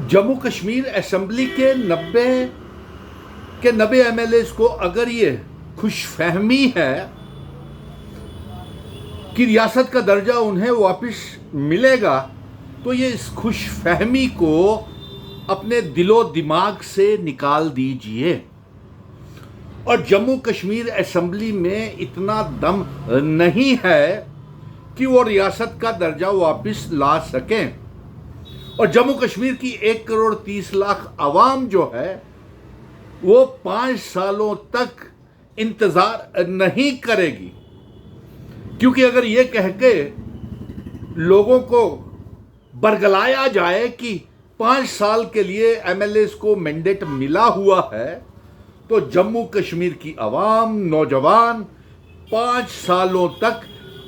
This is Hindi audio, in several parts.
जम्मू कश्मीर असेंबली के 90 एमएलएस को अगर ये खुशफहमी है कि रियासत का दर्जा उन्हें वापस मिलेगा, तो ये इस खुशफहमी को अपने दिलो दिमाग से निकाल दीजिए। और जम्मू कश्मीर असेंबली में इतना दम नहीं है कि वो रियासत का दर्जा वापस ला सकें। और जम्मू कश्मीर की 1,30,00,000 आवाम जो है वो 5 सालों तक इंतजार नहीं करेगी, क्योंकि अगर ये कह के लोगों को बरगलाया जाए कि 5 साल के लिए एमएलएस को मैंडेट मिला हुआ है, तो जम्मू कश्मीर की आवाम, नौजवान 5 सालों तक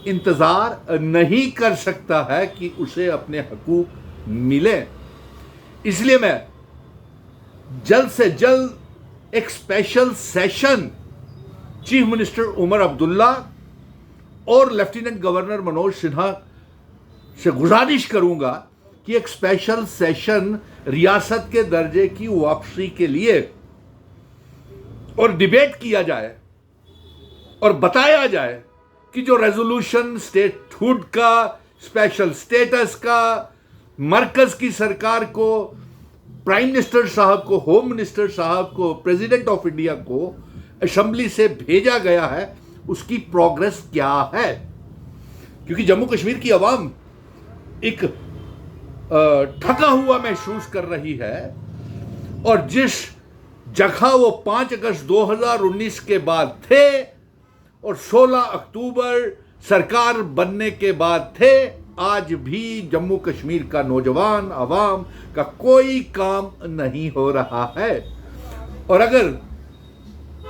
इंतजार नहीं कर सकता है कि उसे अपने हकूक मिले। इसलिए मैं जल्द से जल्द एक special session chief minister Omar Abdullah और लेफ्टिनेंट गवर्नर मनोज सिन्हा से गुजारिश करूंगा कि एक स्पेशल सेशन रियासत के दर्जे की वापसी के लिए और डिबेट किया जाए और बताया जाए कि जो रेजोल्यूशन स्टेटहुड का, स्पेशल स्टेटस का, मरकज की सरकार को, प्राइम मिनिस्टर साहब को, होम मिनिस्टर साहब को, प्रेसिडेंट ऑफ इंडिया को असेंबली से भेजा गया है, उसकी प्रोग्रेस क्या है। क्योंकि जम्मू कश्मीर की आवाम एक थका हुआ महसूस कर रही है, और जिस जगह वो 5 अगस्त 2019 के बाद थे और 16 अक्टूबर सरकार बनने के बाद थे, आज भी जम्मू कश्मीर का नौजवान आवाम का कोई काम नहीं हो रहा है। और अगर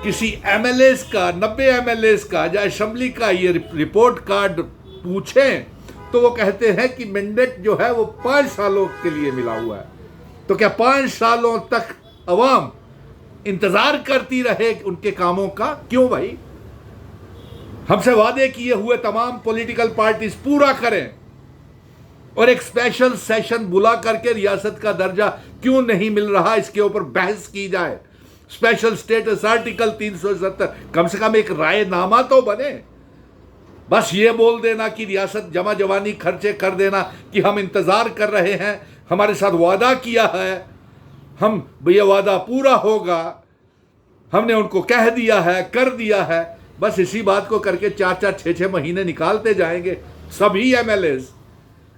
किसी एमएलएस का, 90 एमएलएस का या असेंबली का ये रिपोर्ट कार्ड पूछें, तो वो कहते हैं कि मैंडेट जो है वो 5 सालों के लिए मिला हुआ है। तो क्या 5 सालों तक अवाम इंतजार करती रहे उनके कामों का? क्यों भाई? हमसे वादे किए हुए तमाम पॉलिटिकल पार्टीज पूरा करें और एक स्पेशल सेशन बुला करके रियासत का दर्जा क्यों नहीं मिल रहा, इसके ऊपर बहस की जाए। स्पेशल स्टेटस आर्टिकल 370 कम से कम एक रायनामा तो बने। बस ये बोल देना कि रियासत जमा जवानी खर्चे कर देना कि हम इंतजार कर रहे हैं, हमारे साथ वादा किया है, हम ये वादा पूरा होगा, हमने उनको कह दिया है, कर दिया है, बस इसी बात को करके 4-4, 6-6 महीने निकालते जाएंगे सभी एमएलएस।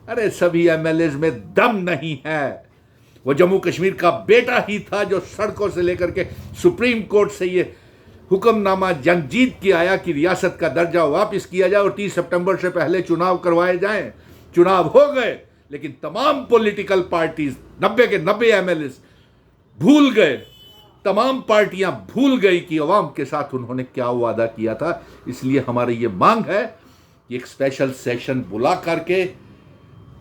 अरे सभी एमएलएस में दम नहीं है। वो जम्मू कश्मीर का बेटा ही था जो सड़कों से लेकर के सुप्रीम कोर्ट से ये हुक्मनामा जंग जीत के आया कि रियासत का दर्जा वापस किया जाए और 30 सितंबर से पहले चुनाव करवाए जाएं। चुनाव हो गए, लेकिन तमाम पॉलिटिकल पार्टीज 90 के 90 एमएलएस भूल गए, तमाम पार्टियां भूल गई कि अवाम के साथ उन्होंने क्या वादा किया था। इसलिए हमारी ये मांग है कि एक स्पेशल सेशन बुला करके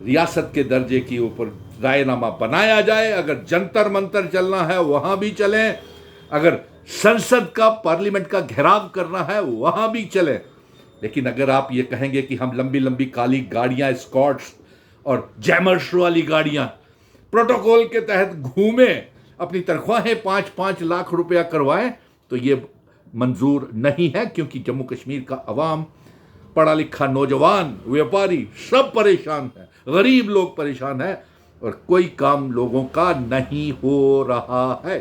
रियासत के दर्जे के ऊपर रायनामा बनाया जाए। अगर जंतर मंतर चलना है वहां भी चलें, अगर संसद का, पार्लियामेंट का घेराव करना है वहां भी चलें। लेकिन अगर आप ये कहेंगे कि हम लंबी लंबी काली गाड़ियां, स्कॉट्स और जैमर्स वाली गाड़ियां प्रोटोकॉल के तहत घूमें, अपनी तनख्वाहें 5-5 लाख रुपया करवाएं, तो ये मंजूर नहीं है। क्योंकि जम्मू कश्मीर का अवाम, पढ़ा लिखा नौजवान, व्यापारी सब परेशान है, गरीब लोग परेशान है और कोई काम लोगों का नहीं हो रहा है।